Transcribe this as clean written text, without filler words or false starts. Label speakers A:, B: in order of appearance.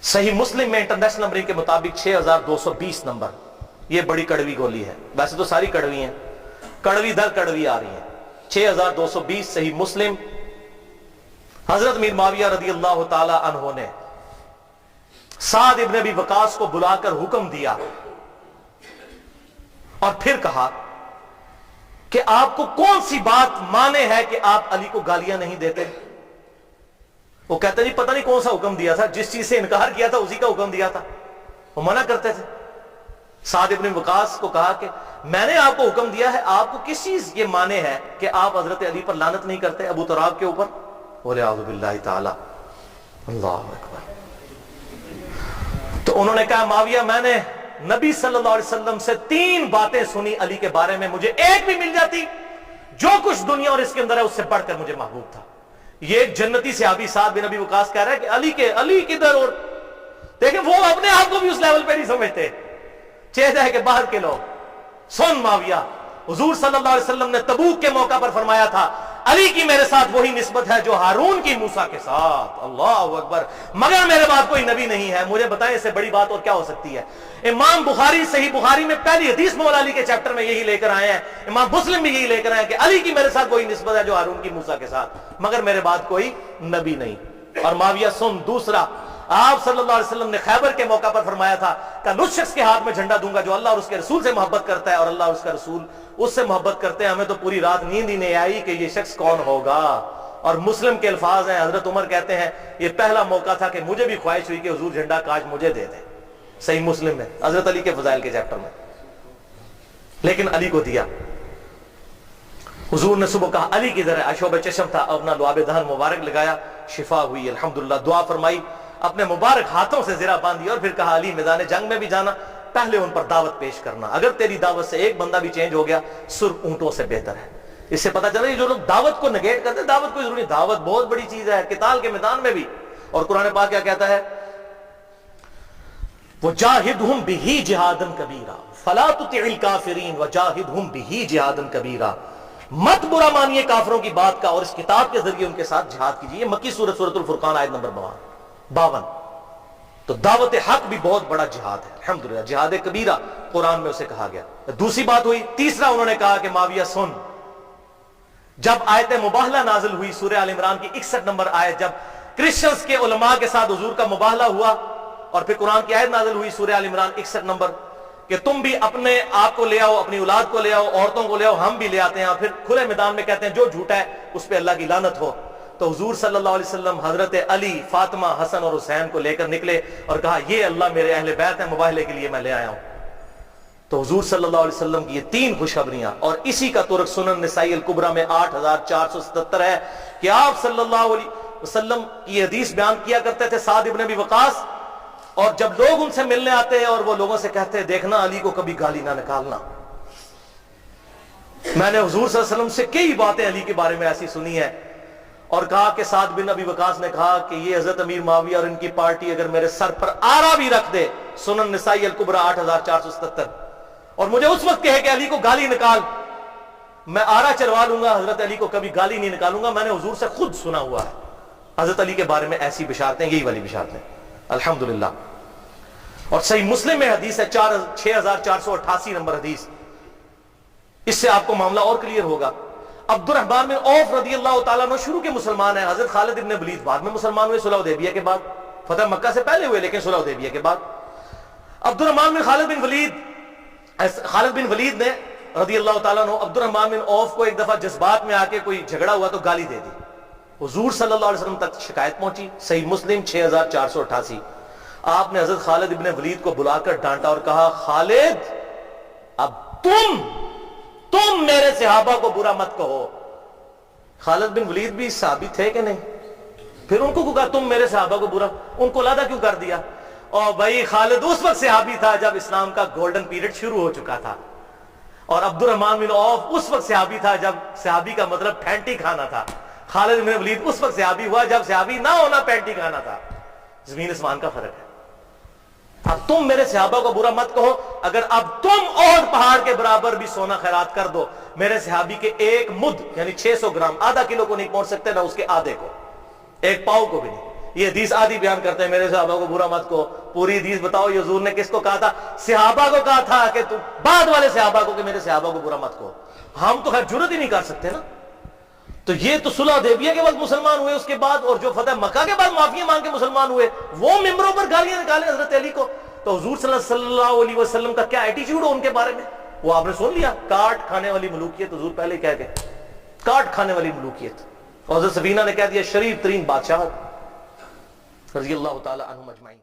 A: सही मुस्लिम में international numbering के मुताबिक 6220 नंबर। ये बड़ी कड़वी गोली है, वैसे तो सारी कड़वी हैं, कड़वी दर कड़वी आ रही है। 6220 सही मुस्लिम। हजरत मीर माविया रदी अल्लाह ताला अन्हो ने साद इब्न अबी वकास को बुलाकर हुक्म दिया और फिर कहा कि आपको कौन सी बात माने है कि आप अली को गालियां नहीं देते। वो कहते जी पता नहीं कौन सा हुक्म दिया था, जिस चीज से इनकार किया था उसी का हुक्म दिया था, वो मना करते थे। साद इब्न वकास को कहा कि मैंने आपको हुक्म दिया है, आपको किस चीज ये माने है कि आप हजरत अली पर लानत नहीं करते, अबू तराब के ऊपर। बोले आउज़ु बिल्लाहि ताला, अल्लाहु अकबर। तो उन्होंने कहा माविया मैंने नबी सल्लल्लाहु अलैहि वसल्लम से 3 बातें सुनी अली के बारे में, मुझे एक भी मिल जाती, जो कुछ दुनिया और इसके अंदर है उससे बढ़कर मुझे महबूब था। ये एक जन्नती सहाबी साद बिन अबी वकास कह रहा है कि अली किधर, और देखें वो अपने आप को भी उस लेवल पे नहीं समझते, चेहरा है कि बाहर के लोग। सुन माविया, हुजूर सल्लल्लाहु अलैहि वसल्लम ने तबूक के मौका पर फरमाया था अली की मेरे साथ वही निस्बत है जो हारून की मूसा के साथ। अल्लाहु अकबर। मगर मेरे बाद कोई नबी नहीं है। मुझे बताएं इससे बड़ी बात और क्या हो सकती है। इमाम बुखारी सही बुखारी में पहली हदीस मौला अली के चैप्टर में यही लेकर आए हैं, इमाम मुस्लिम भी यही लेकर आए हैं कि अली की मेरे साथ वही निस्बत है जो हारून की मूसा के साथ, मगर मेरे बाद कोई नबी नहीं। और माविया सुन, दूसरा, आप सल्लल्लाहु अलैहि वसल्लम ने खैबर के मौका पर फरमाया था कि उस शख्स के हाथ में झंडा दूंगा जो अल्लाह और उसके रसूल से मोहब्बत करता है, और अल्लाह और उसका रसूल उससे मोहब्बत करते हैं। हमें तो पूरी रात नींद ही नहीं आई कि ये शख्स कौन होगा। और मुस्लिम के अल्फाज हैं, हजरत उमर कहते हैं ये पहला मौका था कि मुझे भी ख्वाहिश हुई कि हुजूर झंडा काश मुझे दे दें। सही मुस्लिम में हजरत अली के फजाइल के चैप्टर में, लेकिन अली को दिया। हुजूर ने सुबह कहा अली किधर है, अशोब चशम था, अपना लुआब दहन मुबारक लगाया, शिफा हुई अल्हम्दुलिल्लाह, दुआ फरमाई, अपने मुबारक हाथों से ज़रा बांधी और फिर कहा अली मैदान जंग में भी जाना, पहले उन पर दावत पेश करना, अगर तेरी दावत से एक बंदा भी चेंज हो गया सुर्ख ऊंटों से बेहतर है। इससे पता चला जो लोग दावत को नेगेट करते हैं, दावत कोई जरूरी, दावत बहुत बड़ी चीज है, किताल के मैदान में भी। और कुरान पाक क्या कहता है, वजाहिदहुम बिही जिहादन कबीरा फला तुतिइल काफिरीन वजाहिदहुम बिही जिहादन कबीरा। मत बुरा मानिए काफिरों की बात का और इस किताब के जरिए उनके साथ जिहाद कीजिए। मक्की सूरत सूरतुल फुरकान आयत नंबर 52। तो दावत हक भी बहुत बड़ा जिहाद है, अल्हम्दुलिल्लाह, जिहाद कबीरा कुरान में उसे कहा गया। दूसरी बात हुई। तीसरा उन्होंने कहा कि माविया सुन, जब आयत मुबाहला नाजिल हुई सूरह आल इमरान की 61 नंबर आयत, जब क्रिश्चियंस के उलमा के साथ हुजूर का मुबाहला हुआ और फिर कुरान की आयत नाजिल हुई सूरह आल इमरान 61 नंबर कि तुम भी अपने आप को ले आओ, अपनी औलाद को ले आओ, औरतों को ले आओ, हम भी ले आते हैं। फिर खुले मैदान में कहते हैं जो झूठा है उस पर अल्लाह की लानत हो। तो हुजूर सल्लल्लाहु अलैहि वसल्लम हजरत अली, फातिमा, हसन और हुसैन को लेकर निकले और कहा ये अल्लाह मेरे अहले बैत है, मुबाहले के लिए मैं ले आया हूं। तो हुजूर सल्लल्लाहु अलैहि वसल्लम की ये 3 खुशखबरियां, और इसी का तुर्क सुनन निसाई अल कुबरा में 8477 है कि आप सल्लल्लाहु अलैहि वसल्लम की हदीस बयान किया करते थे साद इब्न अबी वकास, और जब लोग उनसे मिलने आते हैं और वो लोगों से कहते हैं देखना अली को कभी गाली ना निकालना। मैंने हुजूर सल्लल्लाहु अलैहि वसल्लम से कई बातें अली के बारे में ऐसी सुनी है, और कहा कि साद बिन अबी वकास ने कहा कि ये हजरत अमीर माविया और इनकी पार्टी अगर मेरे सर पर आरा भी रख दे, सुनन निसाई अल कुबरा 8477, और मुझे उस वक्त कहे कि अली को गाली निकाल, मैं आरा चलवा लूंगा, हजरत अली को कभी गाली नहीं निकालूंगा। मैंने हुजूर से खुद सुना हुआ है हजरत अली के बारे में ऐसी बिशारतें, यही वाली बिशारतें, अल्हम्दुलिल्लाह। और सही मुस्लिम में हदीस है 6488 नंबर हदीस, इससे आपको मामला और क्लियर होगा। अब्दुर्रहमान बिन औफ रदियल्लाहु ताला अन्हु शुरू के मुसलमान हैं। हजरत खालिद इब्न वलीद बाद में मुसलमान हुए, सुलह हुदैबिया के बाद, फतह मक्का से पहले हुए लेकिन सुलह हुदैबिया के बाद। अब्दुर्रहमान बिन खालिद बिन वलीद ने रदियल्लाहु ताला अन्हु अब्दुर्रहमान बिन औफ को एक दफा जज्बात में आके कोई झगड़ा हुआ तो गाली दे दी। हुजूर सल्लल्लाहु अलैहि वसल्लम तक शिकायत पहुंची, सही मुस्लिम 6488। आपने हजरत खालिद इब्न वलीद को बुलाकर डांटा और कहा खालिद अब तुम मेरे सहाबा को बुरा मत कहो। खालिद बिन वलीद भी सहाबी थे कि नहीं? फिर उनको कहा तुम मेरे सहाबा को बुरा, उनको लादा क्यों कर दिया? और भाई खालिद उस वक्त सहाबी था जब इस्लाम का गोल्डन पीरियड शुरू हो चुका था, और अब्दुर्रहमान बिन औफ उस वक्त सहाबी था जब सहाबी का मतलब पैंटी खाना था। खालिद बिन वलीद उस वक्त सहाबी हुआ जब सहाबी ना होना पैंटी खाना था। जमीन आसमान का फर्क है। अब तुम मेरे सहाबा को बुरा मत कहो, अगर अब तुम और पहाड़ के बराबर भी सोना खैरात कर दो, मेरे सहाबी के एक मुद यानी 600 ग्राम, आधा किलो को नहीं पहुंच सकते, ना उसके आधे को, एक पाव को भी नहीं। یہ حدیث آدھی بیان کرتے ہیں میرے صحابہ کو برا مت کو، پوری حدیث بتاؤ یہ حضور نے کس کو کہا تھا؟ صحابہ کو کہا تھا کہ تم بعد والے صحابہ کو کہ میرے صحابہ کو برا مت کو۔ ہم تو خیر جرت ہی نہیں کر سکتے نا۔ تو یہ تو صلح حدیبیہ کے بعد مسلمان ہوئے، اس کے بعد اور جو فتح مکہ کے بعد معافیاں مانگ کے مسلمان ہوئے، وہ ممبروں پر گالیاں نکالیں حضرت علی کو۔ تو حضور صلی اللہ علیہ وسلم کا کیا ایٹیچیوڈ ہو ان کے بارے میں، وہ آپ نے سن لیا، کاٹ کھانے والی ملوکیت، حضور پہلے ہی کہہ گئے کاٹ کھانے والی ملوکیت۔ اور حضرت سفینہ نے کہہ دیا شریف ترین بادشاہت، رضی اللہ تعالی عنہم اجمعین۔